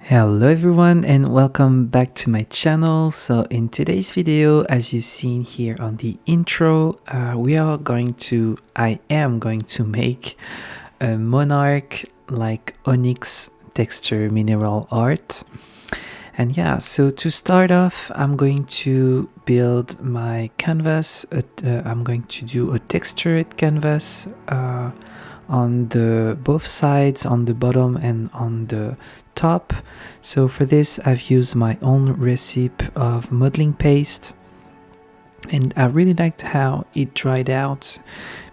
Hello everyone and welcome back to my channel. So in today's video, as you've seen here on the intro, I am going to make a Monarch like onyx texture mineral art. And yeah, so to start off, I'm going to build my canvas. I'm going to do a textured canvas on the both sides, on the bottom and on the top. So for this I've used my own recipe of modeling paste, and I really liked how it dried out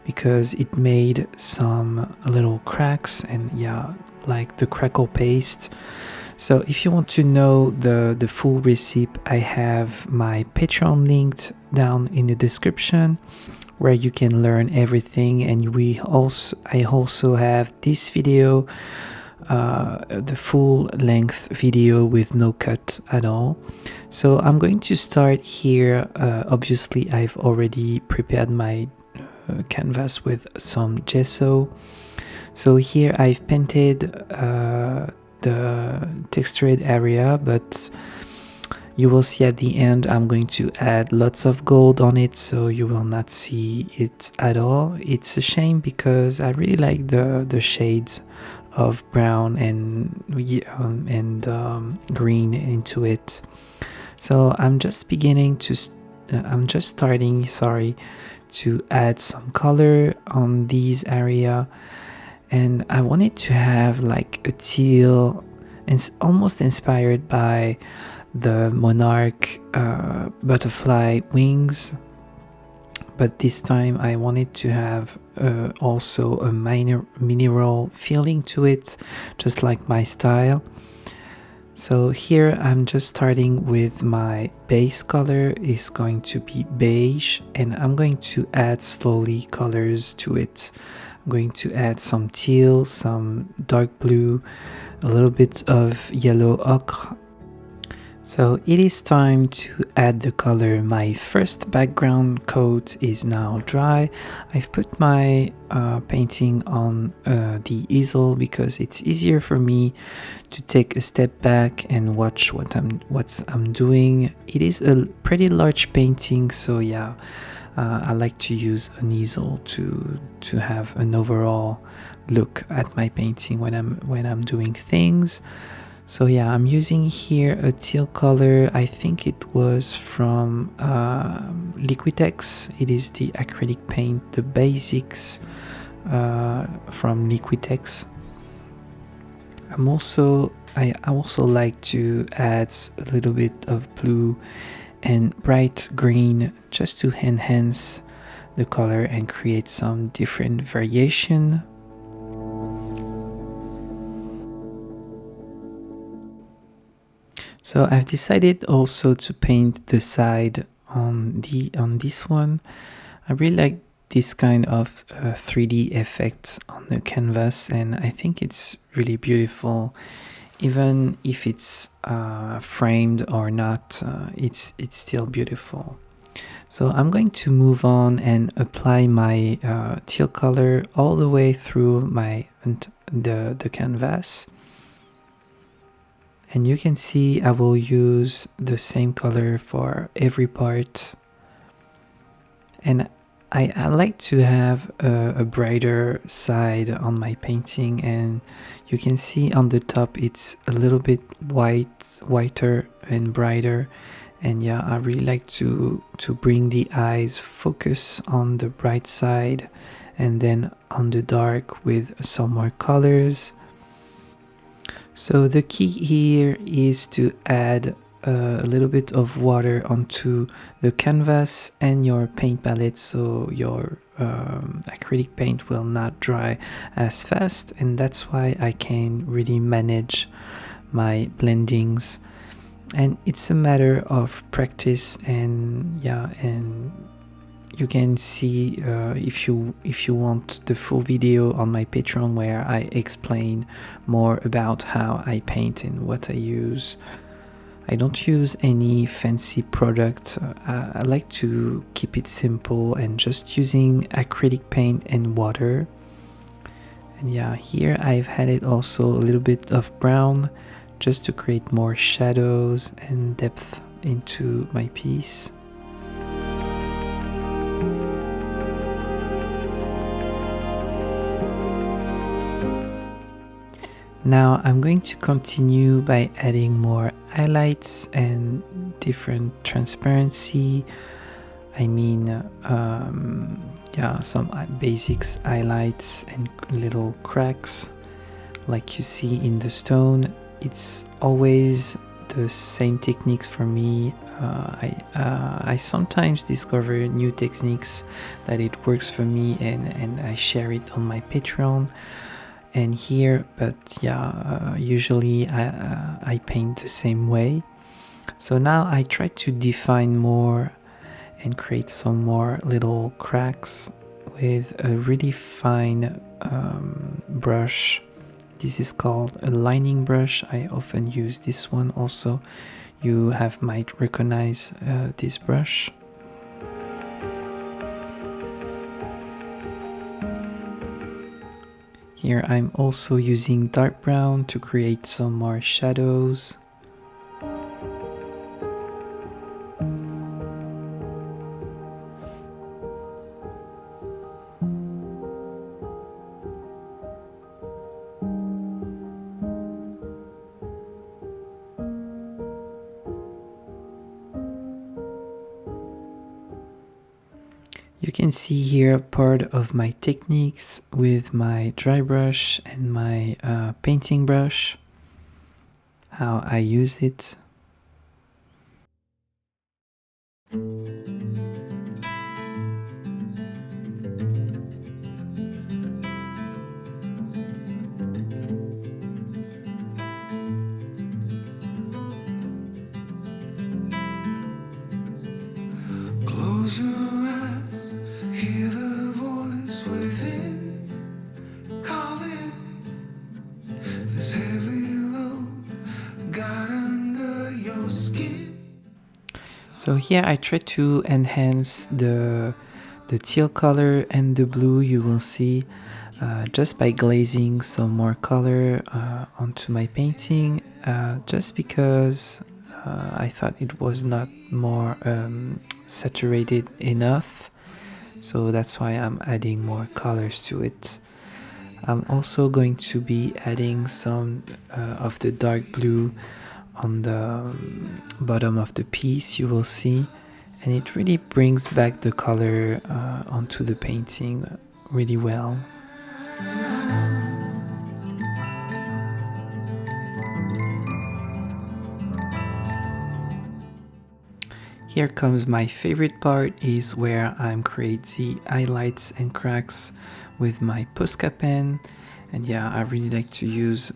because it made some little cracks and yeah, like the crackle paste. So if you want to know the full recipe, I have my Patreon linked down in the description, where you can learn everything. And I also have this video, the full length video with no cut at all. So I'm going to start here. Obviously I've already prepared my canvas with some gesso. So here I've painted the textured area, but you will see at the end I'm going to add lots of gold on it, so you will not see it at all. It's a shame because I really like the shades of brown and green into it. So I'm just starting, sorry, to add some color on these area, and I wanted to have like a teal, and it's almost inspired by the Monarch butterfly wings, but this time I wanted to have also a mineral feeling to it, just like my style. So here I'm just starting with my base color is going to be beige, and I'm going to add slowly colors to it. I'm going to add some teal, some dark blue, a little bit of yellow ochre. So it is time to add the color. My first background coat is now dry. I've put my painting on the easel because it's easier for me to take a step back and watch what I'm doing. It is a pretty large painting, so yeah, I like to use an easel to have an overall look at my painting when I'm doing things. So yeah, I'm using here a teal color. I think it was from Liquitex. It is the acrylic paint, the basics from Liquitex. I also like to add a little bit of blue and bright green just to enhance the color and create some different variation. So I've decided also to paint the side on this one. I really like this kind of 3D effect on the canvas, and I think it's really beautiful. Even if it's framed or not, it's still beautiful. So I'm going to move on and apply my teal color all the way through the canvas. And you can see I will use the same color for every part. And I like to have a brighter side on my painting, and you can see on the top it's a little bit whiter and brighter. And yeah, I really like to bring the eyes focus on the bright side and then on the dark with some more colors. So the key here is to add a little bit of water onto the canvas and your paint palette, so your acrylic paint will not dry as fast, and that's why I can really manage my blendings. And it's a matter of practice, and yeah, and you can see if you want the full video on my Patreon, where I explain more about how I paint and what I use. I don't use any fancy product. I like to keep it simple and just using acrylic paint and water. And yeah, here I've added also a little bit of brown just to create more shadows and depth into my piece. Now I'm going to continue by adding more highlights and different transparency. I mean, yeah, some basics highlights and little cracks like you see in the stone. It's always the same techniques for me. I sometimes discover new techniques that it works for me, and I share it on my Patreon and here, but yeah, usually I paint the same way. So now I try to define more and create some more little cracks with a really fine brush. This is called a lining brush. I often use this one also. You might recognize this brush. Here I'm also using dark brown to create some more shadows. You can see here part of my techniques with my dry brush and my painting brush, how I use it. Close your eyes, hear the voice within, calling this heavy load got under your skin. So here I try to enhance the teal color and the blue you will see just by glazing some more color onto my painting, just because I thought it was not more saturated enough, so that's why I'm adding more colors to it. I'm also going to be adding some of the dark blue on the bottom of the piece, you will see, and it really brings back the color onto the painting really well. Here comes my favorite part, is where I'm creating highlights and cracks with my Posca pen. And yeah, I really like to use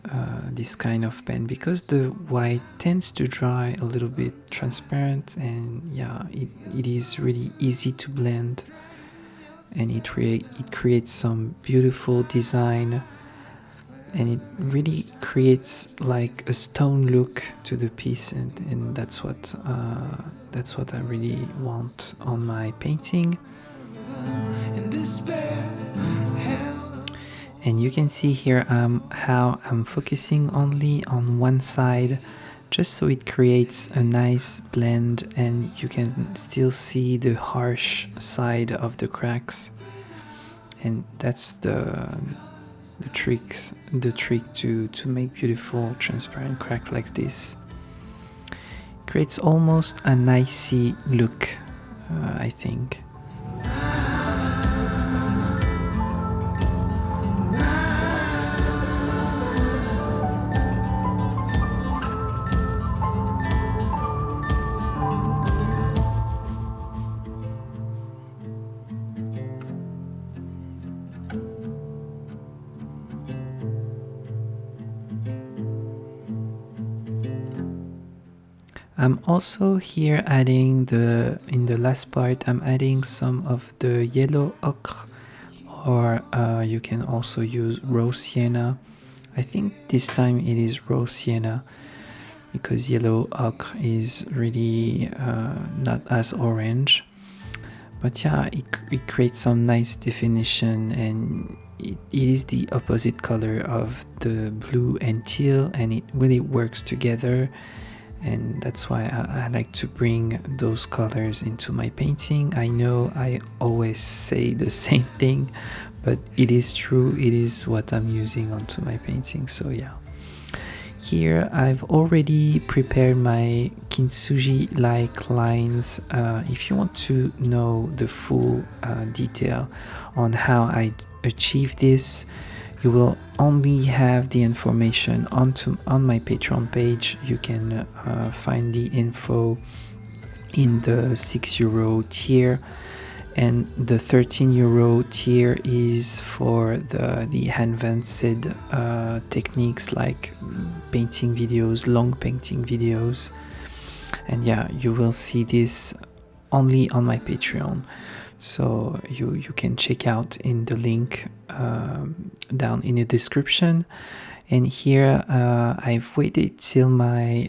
this kind of pen because the white tends to dry a little bit transparent, and yeah, it is really easy to blend, and it creates some beautiful design, and it really creates like a stone look to the piece, and that's what I really want on my painting. And you can see here how I'm focusing only on one side, just so it creates a nice blend, and you can still see the harsh side of the cracks. And that's the trick to make beautiful transparent crack like this. Creates almost an icy look, I think. I'm also here adding in the last part, I'm adding some of the yellow ochre, or you can also use raw sienna. I think this time it is raw sienna, because yellow ochre is really not as orange. But yeah, it creates some nice definition, and it is the opposite color of the blue and teal, and it really works together. And that's why I like to bring those colors into my painting. I know I always say the same thing, but it is true. It is what I'm using onto my painting. So yeah, here I've already prepared my kintsugi like lines. If you want to know the full detail on how I achieve this, you will only have the information on my Patreon page. You can find the info in the €6 tier, and the €13 tier is for the advanced techniques like painting videos, long painting videos. And yeah, you will see this only on my Patreon, so you can check out in the link down in the description. And here I've waited till my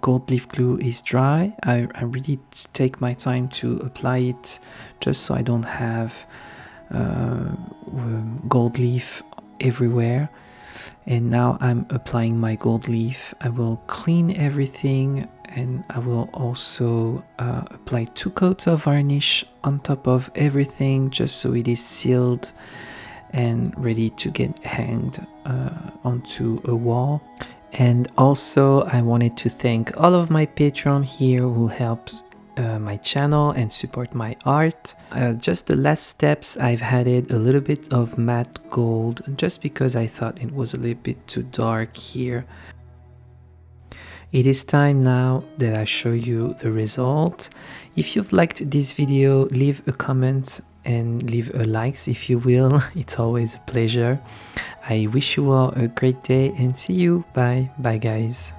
gold leaf glue is dry. I really take my time to apply it, just so I don't have gold leaf everywhere. And now I'm applying my gold leaf. I will clean everything, and I will also apply 2 coats of varnish on top of everything, just so it is sealed and ready to get hanged onto a wall. And also I wanted to thank all of my Patreon here who helped my channel and support my art. Just the last steps, I've added a little bit of matte gold just because I thought it was a little bit too dark here. It is time now that I show you the result. If you've liked this video, leave a comment and leave a like if you will. It's always a pleasure. I wish you all a great day and see you. Bye guys.